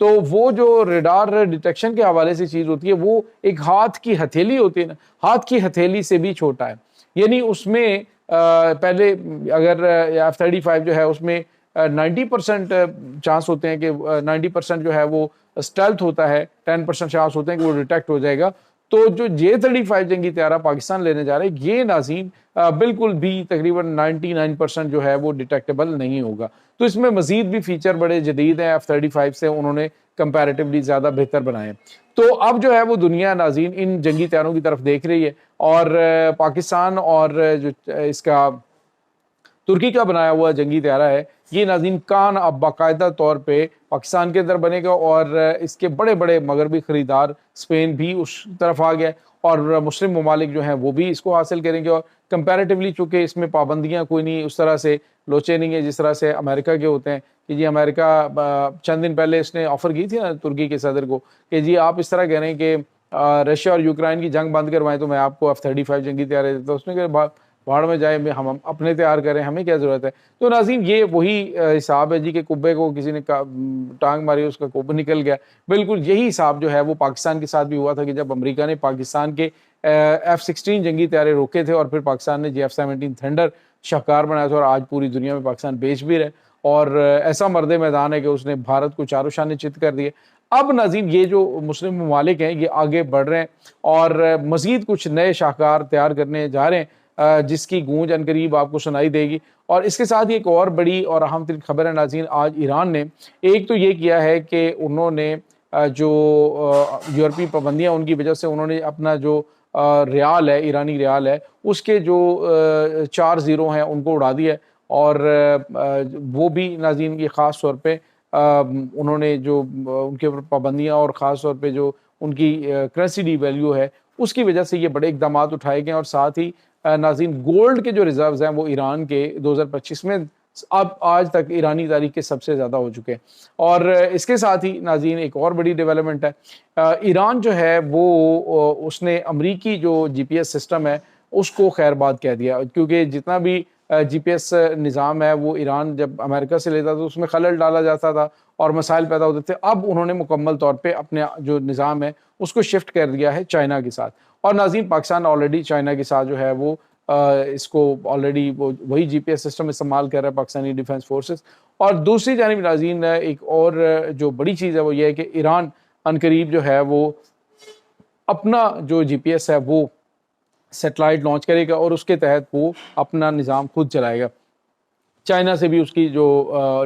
تو وہ جو ریڈار ڈیٹیکشن کے حوالے سے چیز ہوتی ہے وہ ایک ہاتھ کی ہتھیلی ہوتی ہے نا، ہاتھ کی ہتھیلی سے بھی چھوٹا ہے. یعنی اس میں پہلے اگر F-35 جو ہے اس میں 90% چانس ہوتے ہیں کہ 90% جو ہے وہ اسٹیلتھ ہوتا ہے، 10% چانس ہوتے ہیں کہ وہ ڈیٹیکٹ ہو جائے گا. تو جو J-35 جنگی طیارہ پاکستان لینے جا رہے ہیں یہ ناظرین بالکل بھی تقریباً 99% جو ہے وہ ڈیٹیکٹیبل نہیں ہوگا. تو اس میں مزید بھی فیچر بڑے جدید ہیں F-35 سے، انہوں نے کمپیریٹیولی زیادہ بہتر بنائے ہیں. تو اب جو ہے وہ دنیا ناظرین ان جنگی طیاروں کی طرف دیکھ رہی ہے، اور پاکستان اور جو اس کا ترکی کا بنایا ہوا جنگی طیارہ ہے یہ ناظرین کان اب باقاعدہ طور پہ پاکستان کے اندر بنے گا، اور اس کے بڑے بڑے مغربی خریدار اسپین بھی اس طرف آ گیا، اور مسلم ممالک جو ہیں وہ بھی اس کو حاصل کریں گے. اور کمپیریٹیولی چونکہ اس میں پابندیاں کوئی نہیں، اس طرح سے لوچے نہیں ہیں جس طرح سے امریکہ کے ہوتے ہیں کہ جی امریکہ چند دن پہلے اس نے آفر کی تھی نا ترکی کے صدر کو کہ جی آپ اس طرح کہہ رہے ہیں کہ رشیا اور یوکرائن کی جنگ بند کروائیں تو میں آپ کو F-35 جنگی طیارے دیتا ہوں. اس نے کہا بھاڑ میں جائیں، ہم اپنے تیار کریں، ہمیں کیا ضرورت ہے. تو ناظرین یہ وہی حساب ہے جی کہ کبے کو کسی نے ٹانگ ماری، اس کا کب نکل گیا. بالکل یہی حساب جو ہے وہ پاکستان کے ساتھ بھی ہوا تھا کہ جب امریکہ نے پاکستان کے F-16 جنگی طیارے روکے تھے، اور پھر پاکستان نے F-17 تھنڈر شاہکار بنایا تھا، اور آج پوری دنیا میں پاکستان بیچ بھی رہے، اور ایسا مرد میدان ہے کہ اس نے بھارت کو چاروں شانے چت کر دیے. اب ناظرین یہ جو مسلم ممالک ہیں یہ آگے بڑھ رہے ہیں اور مزید کچھ نئے شاہکار تیار کرنے جا رہے ہیں جس کی گونج عنقریب آپ کو سنائی دے گی. اور اس کے ساتھ ایک اور بڑی اور اہم ترین خبر ہے ناظرین، آج ایران نے ایک تو یہ کیا ہے کہ انہوں نے جو یورپی پابندیاں ان کی وجہ سے انہوں نے اپنا جو ریال ہے، ایرانی ریال ہے، اس کے جو 4 زیرو ہیں ان کو اڑا دیا ہے. اور وہ بھی ناظرین یہ خاص طور پہ انہوں نے جو ان کے پابندیاں اور خاص طور پہ جو ان کی کرنسی ڈی ویلیو ہے اس کی وجہ سے یہ بڑے اقدامات اٹھائے گئے. اور ساتھ ہی ناظرین گولڈ کے جو ریزروز ہیں وہ ایران کے 2025 میں اب آج تک ایرانی تاریخ کے سب سے زیادہ ہو چکے ہیں. اور اس کے ساتھ ہی ناظرین ایک اور بڑی ڈیولپمنٹ ہے، ایران جو ہے وہ اس نے امریکی جو جی پی ایس سسٹم ہے اس کو خیر باد کہہ دیا، کیونکہ جتنا بھی جی پی ایس نظام ہے وہ ایران جب امریکہ سے لیتا تھا اس میں خلل ڈالا جاتا تھا اور مسائل پیدا ہوتے تھے. اب انہوں نے مکمل طور پہ اپنے جو نظام ہے اس کو شفٹ کر دیا ہے چائنا کے ساتھ. اور ناظرین پاکستان آلریڈی چائنا کے ساتھ جو ہے وہ اس کو آلریڈی وہی جی پی ایس سسٹم استعمال کر رہا ہے پاکستانی ڈیفنس فورسز. اور دوسری جانب ناظرین ایک اور جو بڑی چیز ہے وہ یہ ہے کہ ایران عنقریب جو ہے وہ اپنا جو جی پی ایس ہے وہ سیٹلائٹ لانچ کرے گا اور اس کے تحت وہ اپنا نظام خود چلائے گا. چائنا سے بھی اس کی جو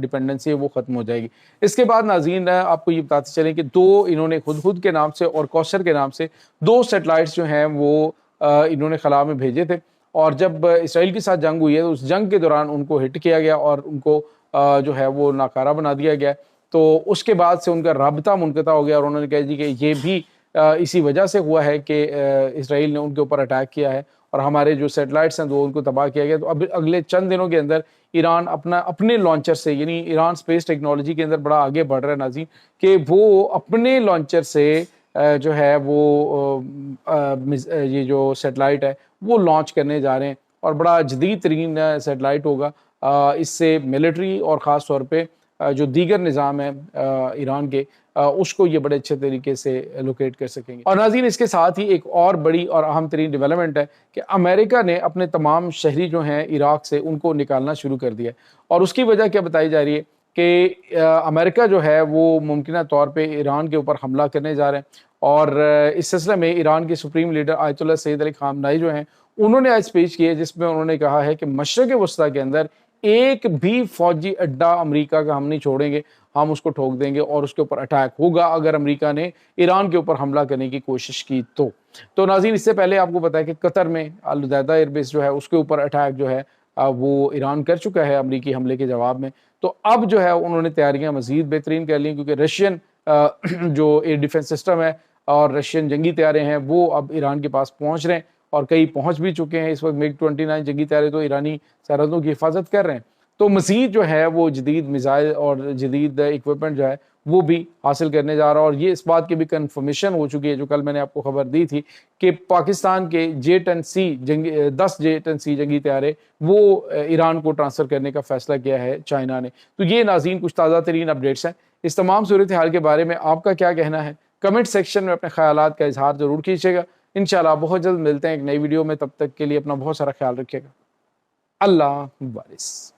ڈیپینڈنسی ہے وہ ختم ہو جائے گی. اس کے بعد ناظرین آپ کو یہ بتاتے چلیں کہ انہوں نے خود کے نام سے اور کوثر کے نام سے 2 سیٹلائٹس جو ہیں وہ انہوں نے خلا میں بھیجے تھے. اور جب اسرائیل کے ساتھ جنگ ہوئی ہے تو اس جنگ کے دوران ان کو ہٹ کیا گیا اور ان کو جو ہے وہ ناکارہ بنا دیا گیا. تو اس کے بعد سے ان کا رابطہ منقطع ہو گیا اور انہوں نے کہا جی کہ یہ بھی اسی وجہ سے ہوا ہے کہ اسرائیل نے ان کے اوپر اٹیک کیا ہے اور ہمارے جو سیٹلائٹس ہیں وہ ان کو تباہ کیا گیا. تو اب اگلے چند دنوں کے اندر ایران اپنے لانچر سے، یعنی ایران سپیس ٹیکنالوجی کے اندر بڑا آگے بڑھ رہا ہے ناظرین، کہ وہ اپنے لانچر سے جو ہے وہ یہ جو سیٹلائٹ ہے وہ لانچ کرنے جا رہے ہیں اور بڑا جدید ترین سیٹلائٹ ہوگا. اس سے ملٹری اور خاص طور پہ جو دیگر نظام ہے ایران کے اس کو یہ بڑے اچھے طریقے سے لوکیٹ کر سکیں گے. اور ناظرین اس کے ساتھ ہی ایک اور بڑی اور اہم ترین ڈیولپمنٹ ہے کہ امریکہ نے اپنے تمام شہری جو ہیں عراق سے ان کو نکالنا شروع کر دیا. اور اس کی وجہ کیا بتائی جا رہی ہے کہ امریکہ جو ہے وہ ممکنہ طور پہ ایران کے اوپر حملہ کرنے جا رہے ہیں. اور اس سلسلے میں ایران کے سپریم لیڈر آیت اللہ سید علی خامنائی جو ہیں انہوں نے آج اسپیچ کی ہے جس میں انہوں نے کہا ہے کہ مشرق وسطیٰ کے اندر ایک بھی فوجی اڈا امریکہ کا ہم نہیں چھوڑیں گے، ہم اس کو ٹھوک دیں گے اور اس کے اوپر اٹیک ہوگا اگر امریکہ نے ایران کے اوپر حملہ کرنے کی کوشش کی تو ناظرین اس سے پہلے آپ کو پتا ہے کہ قطر میں الحدیدہ ایئر بیس جو ہے اس کے اوپر اٹیک جو ہے وہ ایران کر چکا ہے امریکی حملے کے جواب میں. تو اب جو ہے انہوں نے تیاریاں مزید بہترین کر لی کیونکہ رشین جو ایئر ڈیفنس سسٹم ہے اور رشین جنگی طیارے ہیں وہ اب ایران کے پاس پہنچ رہے ہیں اور کئی پہنچ بھی چکے ہیں. اس وقت MiG-29 جنگی طیارے تو ایرانی سرحدوں کی حفاظت کر رہے ہیں. تو مزید جو ہے وہ جدید میزائل اور جدید اکوپمنٹ جو ہے وہ بھی حاصل کرنے جا رہا ہے. اور یہ اس بات کی بھی کنفرمیشن ہو چکی ہے جو کل میں نے آپ کو خبر دی تھی کہ پاکستان کے J-10C 10 جنگی طیارے وہ ایران کو ٹرانسفر کرنے کا فیصلہ کیا ہے چائنا نے. تو یہ ناظرین کچھ تازہ ترین اپڈیٹس ہیں. اس تمام صورتحال کے بارے میں آپ کا کیا کہنا ہے؟ کمنٹ سیکشن میں اپنے خیالات کا اظہار ضرور کیجیے گا۔ انشاءاللہ بہت جلد ملتے ہیں ایک نئی ویڈیو میں، تب تک کے لیے اپنا بہت سارا خیال رکھیے گا۔ اللہ حافظ۔